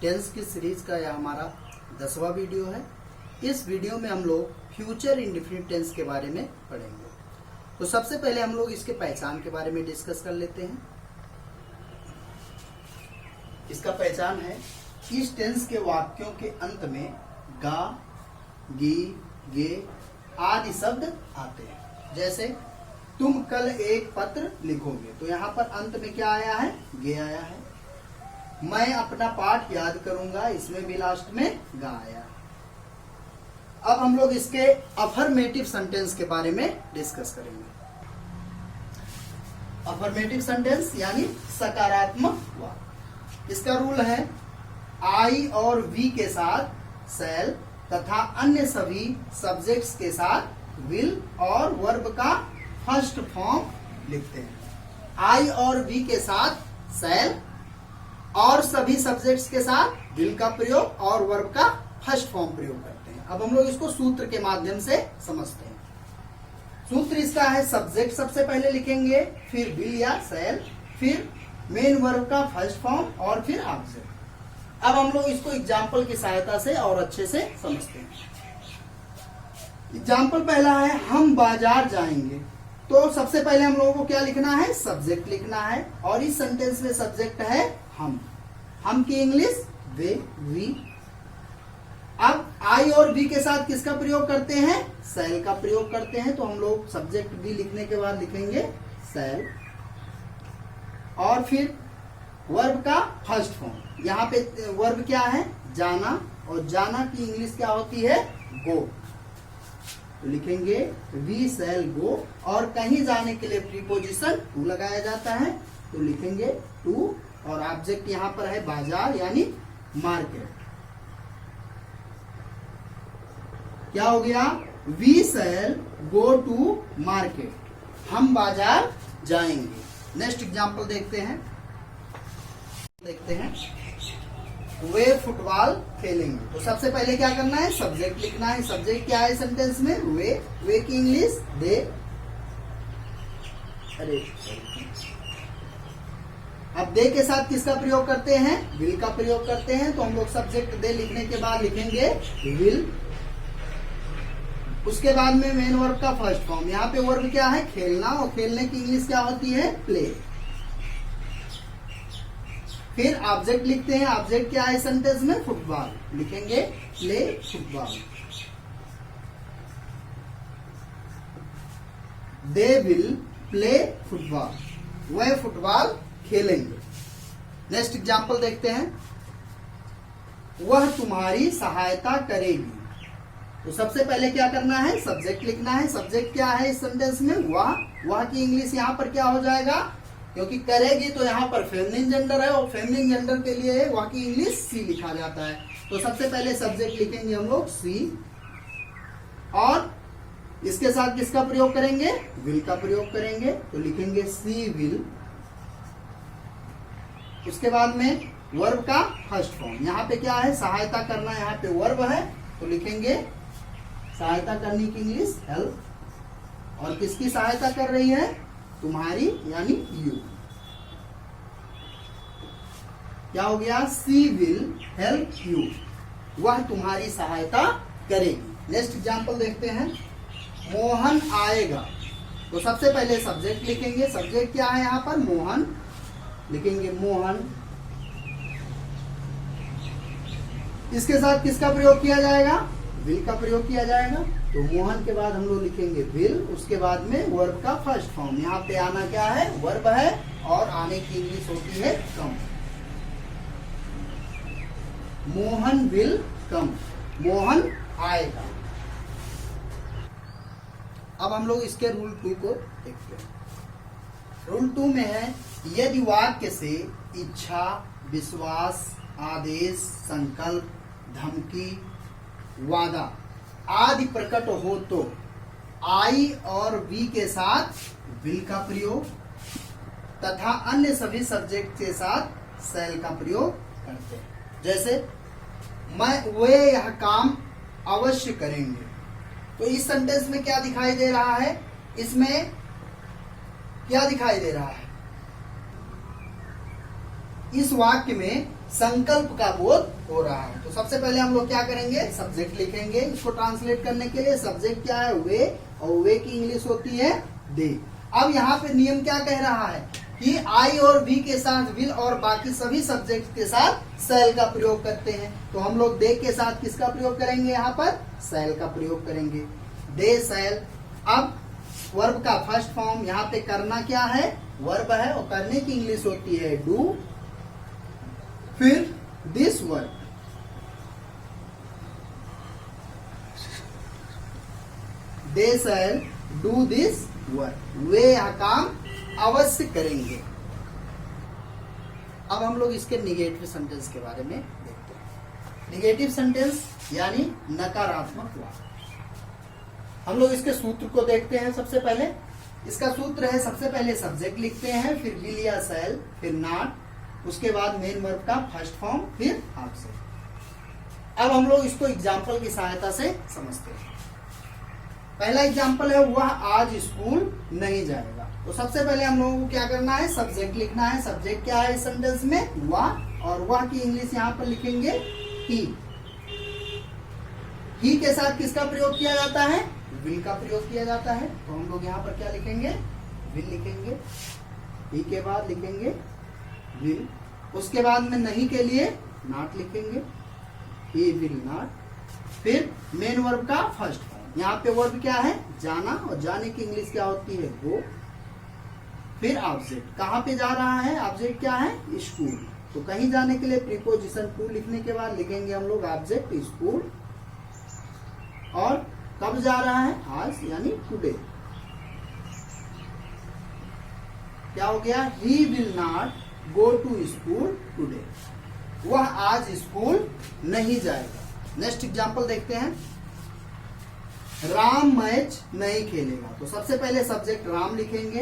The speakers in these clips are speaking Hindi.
टेंस की सीरीज का यह हमारा 10वां वीडियो है। इस वीडियो में हम लोग फ्यूचर इंडेफिनिट टेंस के बारे में पढ़ेंगे। तो सबसे पहले हम लोग इसके पहचान के बारे में डिस्कस कर लेते हैं। इसका पहचान है, इस टेंस के वाक्यों के अंत में गा, गी, गे आदि शब्द आते हैं। जैसे तुम कल एक पत्र लिखोगे, तो यहाँ पर अंत में क्या आया है? गे आया है। मैं अपना पाठ याद करूंगा, इसमें भी लास्ट में गा आया है। अब हम लोग इसके अफर्मेटिव सेंटेंस के बारे में डिस्कस करेंगे। अफर्मेटिव सेंटेंस यानी सकारात्मक वाक्य। इसका रूल है आई और वी के साथ शैल तथा अन्य सभी सब्जेक्ट्स के साथ विल और वर्ब का फर्स्ट फॉर्म लिखते हैं। आई और वी के साथ शैल और सभी सब्जेक्ट्स के साथ विल का प्रयोग और वर्ब का फर्स्ट फॉर्म प्रयोग करते हैं। अब हम लोग इसको सूत्र के माध्यम से समझते हैं। सूत्र इसका है, सब्जेक्ट सबसे पहले लिखेंगे, फिर विल या शैल, फिर मेन वर्ब का फर्स्ट फॉर्म और फिर ऑब्जेक्ट। अब हम लोग इसको एग्जाम्पल की सहायता से और अच्छे से समझते हैं। एग्जाम्पल पहला है, हम बाजार जाएंगे। तो सबसे पहले हम लोगों को क्या लिखना है? सब्जेक्ट लिखना है। और इस सेंटेंस में सब्जेक्ट है हम की इंग्लिश वे, वी। अब आई और वी के साथ किसका प्रयोग करते हैं? शैल का प्रयोग करते हैं। तो हम लोग सब्जेक्ट भी लिखने के बाद लिखेंगे शैल और फिर वर्ब का फर्स्ट फॉर्म। यहाँ पे वर्ब क्या है? जाना, और जाना की इंग्लिश क्या होती है? गो। तो लिखेंगे वी शैल गो। और कहीं जाने के लिए प्रीपोजिशन टू लगाया जाता है, तो लिखेंगे टू। और ऑब्जेक्ट यहाँ पर है बाजार यानी मार्केट। क्या हो गया? We shall go to market. हम बाजार जाएंगे। नेक्स्ट एग्जाम्पल देखते हैं। वे फुटबॉल खेलेंगे। तो सबसे पहले क्या करना है? सब्जेक्ट लिखना है। सब्जेक्ट क्या है सेंटेंस में? वे की इंग्लिश दे। अब दे के साथ किसका प्रयोग करते हैं? विल का प्रयोग करते हैं। तो हम लोग सब्जेक्ट दे लिखने के बाद लिखेंगे विल। उसके बाद में मेन वर्ब का फर्स्ट फॉर्म। यहाँ पे वर्ब क्या है? खेलना, और खेलने की इंग्लिश क्या होती है? प्ले। फिर ऑब्जेक्ट लिखते हैं। ऑब्जेक्ट क्या है सेंटेंस में? फुटबॉल। लिखेंगे play football. They will play football. वह फुटबॉल खेलेंगे। नेक्स्ट एग्जाम्पल देखते हैं। वह तुम्हारी सहायता करेगी। तो सबसे पहले क्या करना है? सब्जेक्ट लिखना है। सब्जेक्ट क्या है इस सेंटेंस में? वह की इंग्लिश यहाँ पर क्या हो जाएगा? क्योंकि करेगी तो यहाँ पर फेमिनिन जेंडर है, और फेमिनिन जेंडर के लिए वह की इंग्लिश सी लिखा जाता है। तो सबसे पहले सब्जेक्ट लिखेंगे हम लोग सी, और इसके साथ किसका प्रयोग करेंगे? विल का प्रयोग करेंगे। तो लिखेंगे सी विल। उसके बाद में वर्ब का फर्स्ट फॉर्म। यहाँ पे क्या है? सहायता करना, यहाँ पे वर्ब है, तो लिखेंगे सहायता करने की इंग्लिश हेल्प। और किसकी सहायता कर रही है? तुम्हारी यानी यू। क्या हो गया? सी विल हेल्प यू। वह तुम्हारी सहायता करेगी। नेक्स्ट एग्जाम्पल देखते हैं। मोहन आएगा। तो सबसे पहले सब्जेक्ट लिखेंगे। सब्जेक्ट क्या है यहाँ पर? मोहन। लिखेंगे मोहन। इसके साथ किसका प्रयोग किया जाएगा? विल का प्रयोग किया जाएगा। तो मोहन के बाद हम लोग लिखेंगे विल। उसके बाद में वर्ब का फर्स्ट फॉर्म। यहाँ पे आना क्या है? वर्ब है, और आने की इंग्लिश होती है come. Mohan will come. Mohan आएगा। अब हम लोग इसके रूल 2 को देखते हैं। रूल 2 में है, यदि वाक्य से इच्छा, विश्वास, आदेश, संकल्प, धमकी, वादा आदि प्रकट हो तो आई और वी के साथ विल का प्रयोग तथा अन्य सभी सब्जेक्ट के साथ शैल का प्रयोग करते हैं। जैसे वे यह काम अवश्य करेंगे। तो इस सेंटेंस में क्या दिखाई दे रहा है? इसमें क्या दिखाई दे रहा है? इस वाक्य में संकल्प का बोध हो रहा है। तो सबसे पहले हम लोग क्या करेंगे, सब्जेक्ट लिखेंगे। इसको ट्रांसलेट करने के लिए सब्जेक्ट क्या है, वे, और वे की इंग्लिश होती है दे। अब यहाँ पे नियम क्या कह रहा है कि आई और वी के साथ विल और बाकी सभी सब्जेक्ट के साथ शैल का प्रयोग करते हैं। तो हम लोग दे के साथ किसका प्रयोग करेंगे, यहाँ पर शैल का प्रयोग करेंगे, दे शैल। अब वर्ब का फर्स्ट फॉर्म, यहाँ पे करना क्या है, वर्ब है, और करने की इंग्लिश होती है डू। फिर this verb, they shall do this work, वे यह काम अवश्य करेंगे। अब हम लोग इसके निगेटिव सेंटेंस के बारे में देखते हैं। निगेटिव सेंटेंस यानी नकारात्मक वाक्य। हम लोग इसके सूत्र को देखते हैं। सबसे पहले इसका सूत्र है, सबसे पहले सब्जेक्ट लिखते हैं, फिर विल या शैल, फिर नॉट, उसके बाद मेन वर्ब का फर्स्ट फॉर्म, फिर ऑब्जेक्ट। अब हम लोग इसको एग्जाम्पल की सहायता से समझते हैं। पहला एग्जाम्पल है, वह आज स्कूल नहीं जाएगा। तो सबसे पहले हम लोगों को क्या करना है, सब्जेक्ट लिखना है। सब्जेक्ट क्या है इस सेंटेंस में, वह, और वह की इंग्लिश यहाँ पर लिखेंगे ही। ही के साथ किसका प्रयोग किया जाता है, विल का प्रयोग किया जाता है। तो हम लोग यहाँ पर क्या लिखेंगे, विल लिखेंगे। ही के बाद लिखेंगे विल, उसके बाद में नहीं के लिए नॉट लिखेंगे, ही विल नॉट। फिर मेन वर्ब का फर्स्ट, यहाँ पे वर्ब क्या है, जाना, और जाने की इंग्लिश क्या होती है, गो। फिर ऑब्जेक्ट, कहाँ पे जा रहा है, ऑब्जेक्ट क्या है, स्कूल। तो कहीं जाने के लिए प्रीपोजिशन टू लिखने के बाद लिखेंगे हम लोग ऑब्जेक्ट स्कूल। और कब जा रहा है, आज यानी टुडे। क्या हो गया, he will not go to school today, वह आज स्कूल नहीं जाएगा। नेक्स्ट एग्जाम्पल देखते हैं, राम मैच नहीं खेलेगा। तो सबसे पहले सब्जेक्ट राम लिखेंगे,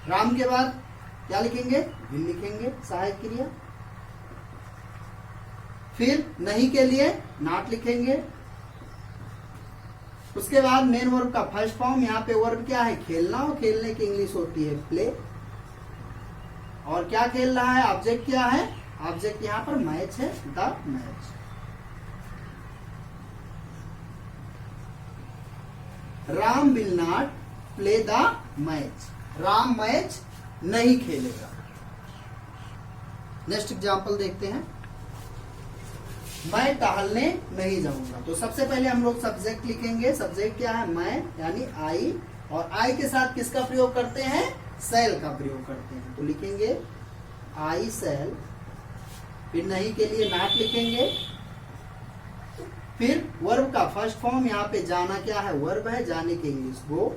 राम के बाद क्या लिखेंगे, विल लिखेंगे, सहायक क्रिया। फिर नहीं के लिए नॉट लिखेंगे, उसके बाद मेन वर्ब का फर्स्ट फॉर्म, यहाँ पे वर्ब क्या है, खेलना, और खेलने की इंग्लिश होती है प्ले। और क्या खेल रहा है, ऑब्जेक्ट क्या है, ऑब्जेक्ट यहाँ पर मैच है, the match. Ram will not play the match, Ram match नहीं खेलेगा। नेक्स्ट एग्जाम्पल देखते हैं, मैं टहलने नहीं जाऊंगा। तो सबसे पहले हम लोग सब्जेक्ट लिखेंगे। सब्जेक्ट क्या है, मैं यानी आई, और आई के साथ किसका प्रयोग करते हैं, शैल का प्रयोग करते हैं। तो लिखेंगे आई शैल, फिर नहीं के लिए नॉट लिखेंगे। फिर वर्ब का फर्स्ट फॉर्म, यहाँ पे जाना क्या है, वर्ब है, जाने की इंग्लिश गो।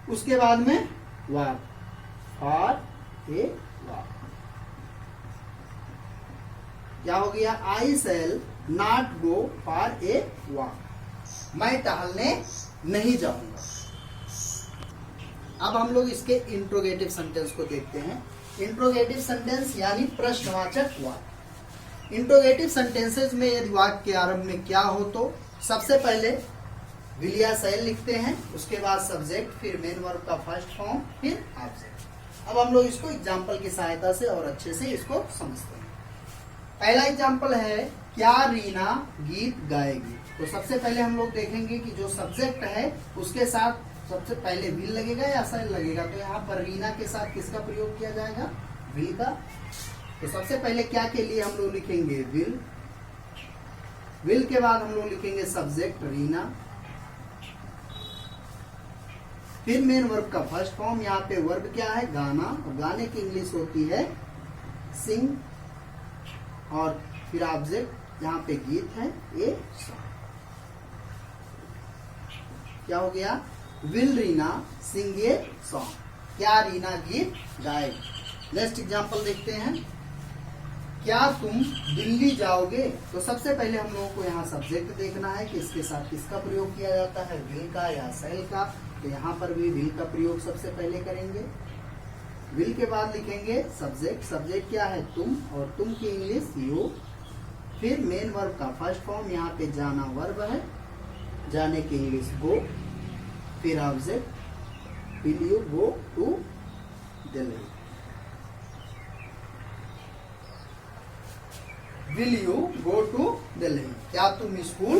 उसके बाद में वर्ब, फॉर ए वॉक। क्या हो गया, I shall not go for a walk, मैं टहलने नहीं जाऊंगा। अब हम लोग इसके इंट्रोगेटिव सेंटेंस को देखते हैं। इंट्रोगेटिव सेंटेंस यानी प्रश्नवाचक वाक्य। इंट्रोगेटिव सेंटेंसेस में यदि वाक्य के आरंभ में क्या हो, तो सबसे पहले विल या शैल लिखते हैं, उसके बाद सब्जेक्ट, फिर मेन वर्ब का फर्स्ट फॉर्म, फिर ऑब्जेक्ट। अब हम लोग इसको एग्जाम्पल की सहायता से और अच्छे से इसको समझते हैं। पहला एग्जाम्पल है, क्या रीना गीत गाएगी। तो सबसे पहले हम लोग देखेंगे कि जो सब्जेक्ट है उसके साथ सबसे पहले विल लगेगा या शैल लगेगा। तो यहाँ पर रीना के साथ किसका प्रयोग किया जाएगा, विल का। तो सबसे पहले क्या के लिए हम लोग लिखेंगे, विल। विल के बाद हम लोग लिखेंगे सब्जेक्ट रीना, फिर मेन वर्ब का फर्स्ट फॉर्म, यहाँ पे वर्ब क्या है, गाना, और गाने की इंग्लिश होती है सिंग। और फिर ऑब्जेक्ट, यहाँ पे गीत है, ए सॉन्ग। क्या हो गया, will Reena sing a song, क्या रीना गीत गाएगी। नेक्स्ट एग्जाम्पल देखते हैं, क्या तुम दिल्ली जाओगे। तो सबसे पहले हम लोगों को यहाँ सब्जेक्ट देखना है कि इसके साथ किसका प्रयोग किया जाता है, विल का या शैल का। तो यहाँ पर भी विल का प्रयोग सबसे पहले करेंगे। विल के बाद लिखेंगे सब्जेक्ट। सब्जेक्ट क्या है, तुम, और तुम की इंग्लिश यू। फिर मेन वर्ब का फर्स्ट फॉर्म, यहाँ पे जाना वर्ब है, जाने की इंग्लिश गो। फिर object, will you go to Delhi. Will you go to Delhi, क्या तुम स्कूल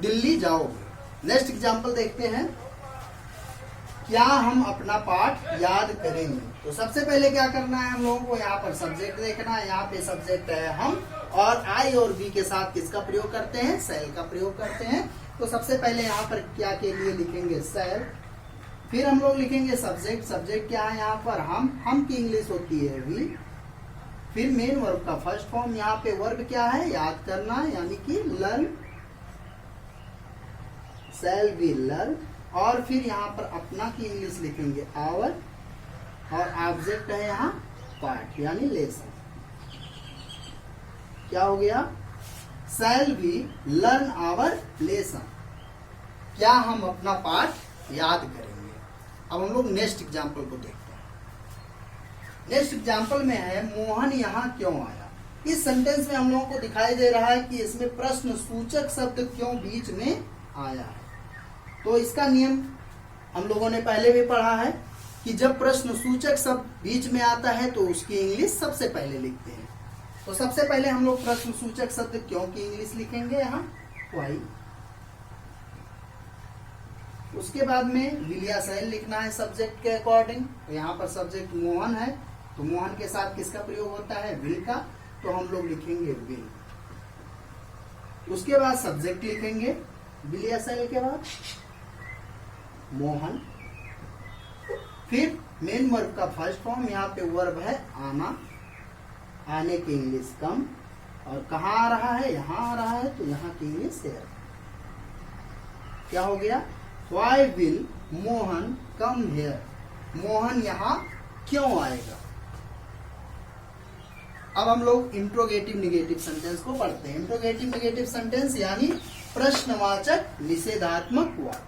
दिल्ली जाओगे। नेक्स्ट एग्जाम्पल देखते हैं, क्या हम अपना पाठ याद करेंगे। तो सबसे पहले क्या करना है हम लोगों को, यहाँ पर सब्जेक्ट देखना है, यहाँ पे सब्जेक्ट है हम, और आई और बी के साथ किसका प्रयोग करते हैं, सेल का प्रयोग करते हैं। तो सबसे पहले यहाँ पर क्या के लिए लिखेंगे, सेल। फिर हम लोग लिखेंगे सब्जेक्ट, सब्जेक्ट क्या है यहाँ पर, हम की इंग्लिश होती है वी। फिर मेन वर्ब का फर्स्ट फॉर्म, यहाँ पे वर्ब क्या है, याद करना, यानी कि लर्न, सेल वी लर्न। और फिर यहाँ पर अपना की इंग्लिश लिखेंगे आवर, और ऑब्जेक्ट है यहाँ पार्ट यानी लेसन। क्या हो गया, shall we learn our lesson, क्या हम अपना पाठ याद करेंगे। अब हम लोग नेक्स्ट एग्जाम्पल को देखते हैं। नेक्स्ट एग्जाम्पल में है मोहन यहाँ क्यों आया। इस सेंटेंस में हम लोगों को दिखाई दे रहा है कि इसमें प्रश्न सूचक शब्द क्यों बीच में आया है। तो इसका नियम हम लोगों ने पहले भी पढ़ा है कि जब प्रश्न सूचक शब्द बीच में आता है तो उसकी इंग्लिश सबसे पहले लिखते हैं। तो सबसे पहले हम लोग प्रश्न सूचक शब्द क्यों की इंग्लिश लिखेंगे यहाँ व्हाई। उसके बाद में विल या शैल लिखना है सब्जेक्ट के अकॉर्डिंग। तो यहाँ पर सब्जेक्ट मोहन है, तो मोहन के साथ किसका प्रयोग होता है, विल का, तो हम लोग लिखेंगे विल। उसके बाद सब्जेक्ट लिखेंगे विल या शैल के बाद मोहन। फिर मेन वर्ब का फर्स्ट फॉर्म, यहाँ पे वर्ब है आना, आने की इंग्लिश कम, और कहाँ आ रहा है, यहाँ आ रहा है, तो यहाँ की इंग्लिश है। क्या हो गया, why will Mohan come here, Mohan यहाँ क्यों आएगा। अब हम लोग इंट्रोगेटिव निगेटिव सेंटेंस को पढ़ते हैं। इंट्रोगेटिव निगेटिव सेंटेंस यानी प्रश्नवाचक निषेधात्मक वाक्य।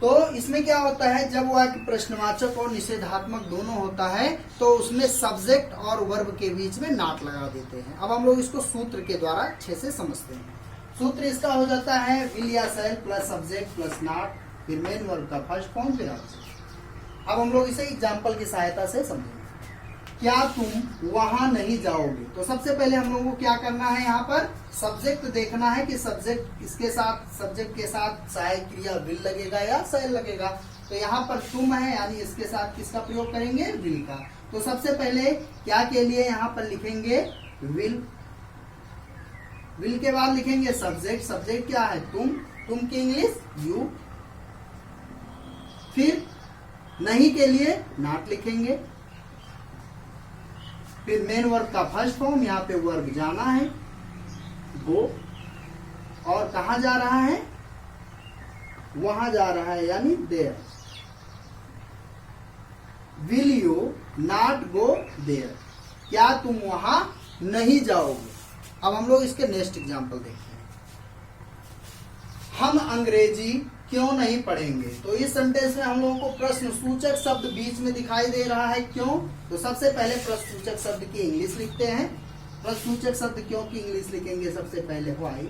तो इसमें क्या होता है, जब वाक्य प्रश्नवाचक और निषेधात्मक दोनों होता है तो उसमें सब्जेक्ट और वर्ब के बीच में नॉट लगा देते हैं। अब हम लोग इसको सूत्र के द्वारा अच्छे से समझते हैं। सूत्र इसका हो जाता है विल या शैल प्लस सब्जेक्ट प्लस नॉट, फिर मेन वर्ब का फर्स्ट फॉर्म, फिर ऑब्जेक्ट। अब हम लोग इसे एग्जाम्पल की सहायता से समझेंगे। क्या तुम वहां नहीं जाओगे। तो सबसे पहले हम लोगों को क्या करना है, यहाँ पर सब्जेक्ट देखना है कि सब्जेक्ट इसके साथ, सब्जेक्ट के साथ सहायक क्रिया विल लगेगा या शैल लगेगा। तो यहाँ पर तुम है यानी इसके साथ किसका प्रयोग करेंगे, विल का। तो सबसे पहले क्या के लिए यहाँ पर लिखेंगे विल, विल के बाद लिखेंगे सब्जेक्ट, सब्जेक्ट क्या है तुम की इंग्लिश यू। फिर नहीं के लिए नॉट लिखेंगे। फिर मेन वर्ब का फर्स्ट फॉर्म, यहाँ पे वर्ब जाना है गो, और कहा जा रहा है, वहां जा रहा है यानी there. Will you not go there, क्या तुम वहां नहीं जाओगे। अब हम लोग इसके नेक्स्ट एग्जाम्पल देखते हैं। हम अंग्रेजी क्यों नहीं पढ़ेंगे। तो इस सेंटेंस में हम लोगों को प्रश्न सूचक शब्द बीच में दिखाई दे रहा है, क्यों। तो सबसे पहले प्रश्न सूचक शब्द की इंग्लिश लिखते हैं। प्रश्न सूचक शब्द क्यों की इंग्लिश लिखेंगे सबसे पहले व्हाई।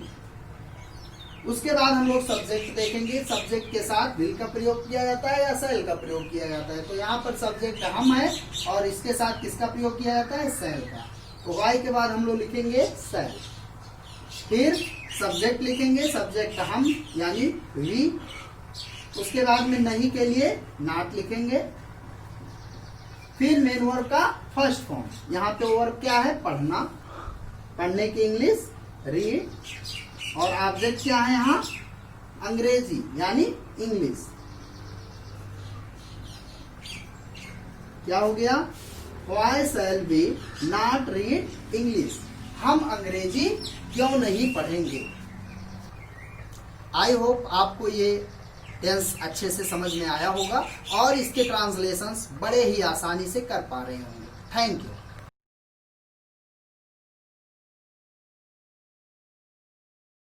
उसके बाद हम लोग सब्जेक्ट देखेंगे, सब्जेक्ट के साथ विल का प्रयोग किया जाता है या शैल का प्रयोग किया जाता है। तो यहाँ पर सब्जेक्ट हम है और इसके साथ किसका प्रयोग किया जाता है, शैल का। तो व्हाई के बाद हम लोग लिखेंगे शैल। फिर सब्जेक्ट लिखेंगे, सब्जेक्ट हम यानी वी। उसके बाद में नहीं के लिए नॉट लिखेंगे। फिर मेन वर्ब का फर्स्ट फॉर्म, यहाँ पे वर्ब क्या है, पढ़ना, पढ़ने की इंग्लिश रीड, और ऑब्जेक्ट क्या है यहाँ अंग्रेजी यानी इंग्लिश। क्या हो गया, why shall we not read English, हम अंग्रेजी क्यों नहीं पढ़ेंगे। आई होप आपको ये टेंस अच्छे से समझ में आया होगा और इसके ट्रांसलेशंस बड़े ही आसानी से कर पा रहे होंगे। Thank you.